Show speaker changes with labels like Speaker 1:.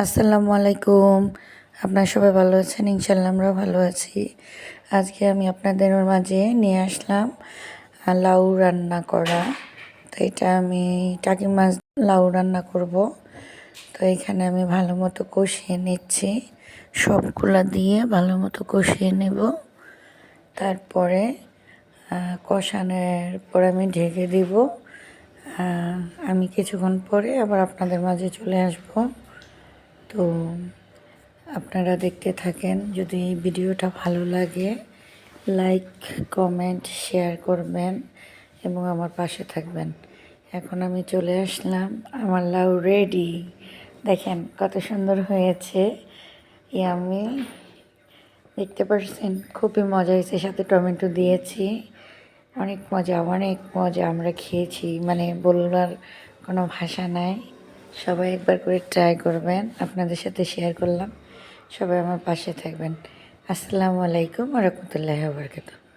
Speaker 1: আসসালামু আলাইকুম। আপনারা সবাই ভালো আছেন? ইনশাল্লাহ আমরাও ভালো আছি। আজকে আমি আপনাদের মাঝে নিয়ে আসলাম লাউ রান্না করা। তো এটা আমি টাকি মাছ লাউ রান্না করব। তো এখানে আমি ভালো মতো কষিয়ে নিচ্ছি, সবগুলা দিয়ে ভালো মতো কষিয়ে নেব। তারপরে কষানোর পর আমি ঢেকে দিব। আমি কিছুক্ষণ পরে আবার আপনাদের মাঝে চলে আসব। তো আপনারা দেখতে থাকেন। যদি এই ভিডিওটা ভালো লাগে, লাইক, কমেন্ট, শেয়ার করবেন এবং আমার পাশে থাকবেন। এখন আমি চলে আসলাম, আমার লাউ রেডি। দেখেন কত সুন্দর হয়েছে। আমি দেখতে পাচ্ছেন, খুবই মজা হয়েছে। সাথে টমেটো দিয়েছি, অনেক মজা, অনেক মজা। আমরা খেয়েছি, মানে বলবার কোনো ভাষা নাই। সবাই একবার করে ট্রাই করবেন। আপনাদের সাথে শেয়ার করলাম। সবাই আমার পাশে থাকবেন। আসসালামু আলাইকুম ওয়া রাহমাতুল্লাহি ওয়া বারাকাতুহু।